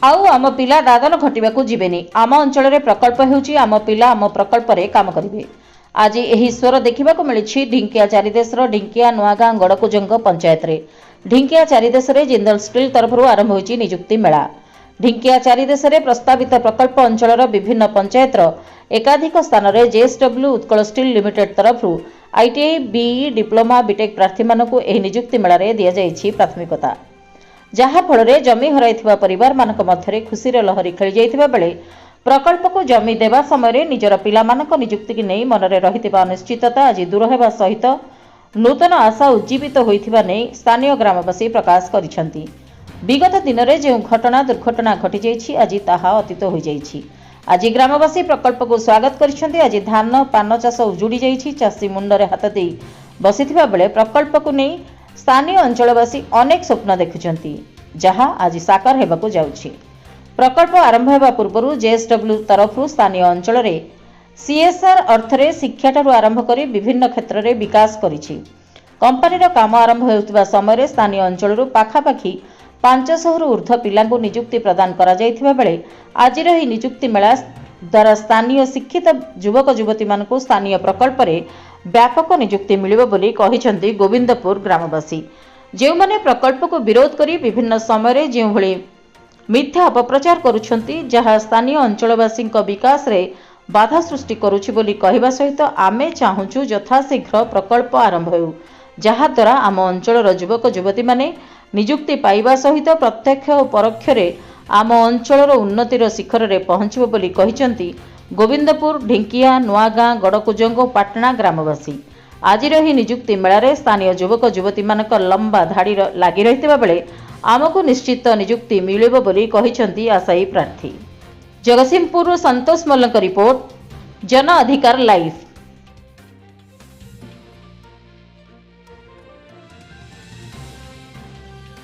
आउ आम पिला दादन घटिबाकू जिबेनी। आम अंचल प्रकल्प हेउची आम पिला आम प्रकल्प रे काम करिवे। आज एही स्वर देखिबाकू मिलिछि ढिंकिया चारिदेशर ढिंकिया नुआगां गड़कुजंग पंचायत रे। ढिंकिया चारिदेश रे जिंदल स्टील तरफरु आरंभ होइछि नियुक्ति मेला। ढिंकिया चारिदेश रे प्रस्तावित प्रकल्प अंचलर विभिन्न पंचायतर एकाधिक स्थान रे जेएसडब्ल्यू उत्कल स्टील लिमिटेड तरफरु आईटीआई बीई डिप्लोमा बीटेक प्रार्थी मानकू एही नियुक्ति मेला रे दिया जाइछि प्राथमिकता, जहा फल जमी हराइथिबा परिवार मानक मध्यरे खुशीर लहरी खेली जाइथिबा बेले प्रकल्प को जमी देवा समय निजर पिला मानक नियुक्ति की नहीं मनरे रहिथिबा अनिश्चितता आज दूर हेबा सहित नूतन आशा उज्जीवित होइथिबा नै स्थानीय ग्रामवासी प्रकाश करिसेंती। विगत दिन में जो घटना दुर्घटना घटी जाइछि आज ताहा अतीत हो जाइछि। आज ग्रामवासी प्रकल्प को स्वागत करिसेंती। आज धान पान चाष उजुड़ी जाइछि। चाषी मुंडरे हाथ दे बसिथिबा बेले प्रकल्प को नहीं स्थानीय अंचलवासी अनेक स्वप्न देखुछंती, जहा आज साकार हेबाकू जाउछि। प्रकल्प आरंभ हेबा पूर्व जेएसडब्ल्यू तरफरु स्थानीय अंचल रे सीएसआर अर्थरे शिक्षा ठारू आरंभ करी विभिन्न क्षेत्र में विकास करिछि। कंपनीर काम आरंभ हेउतिबा समय स्थानीय अंचल पाखापाखि 500 रु ऊर्ध्व पिलांकु नियुक्ति प्रदान करा जाइथिबा बेले आजिर ही नियुक्ति मेला द्वारा स्थानीय शिक्षित युवक युवती मानकु स्थानीय प्रकल्प रे व्यापक नियुक्ति मिलिबो बोली कहिसेंती गोविंदपुर ग्रामवासी, जे माने प्रकल्प को विरोध करी विभिन्न समय जे भली मिथ्या अपप्रचार करुछंती, जहा स्थानीय अंचलवासी विकास रे बाधा सृष्टि करुछि बोली कहबा सहित आमे चाहुचु यथाशीघ्र प्रकल्प आरंभ हेउ, जहा द्वारा आम अंचलर युवक युवती माने नियुक्ति पाइबा सहित प्रत्यक्ष और परोक्ष रे आम अंचलर उन्नतिर शिखर रे पहुंचबो बोली कहिसेंती गोविंदपुर ढिंकिया नुआगां गड़कुजंग पाटना ग्रामवासी। आजिर ही नियुक्ति मेला रे स्थानीय युवक युवती मानक लंबा धाड़ी लागि रहितबा बेले आमको निश्चित नियुक्ति मिलिबो बोली कहिसेंती आशायी प्रार्थी। जगतसिंहपुर संतोष मल्लक रिपोर्ट, जन अधिकार लाइव।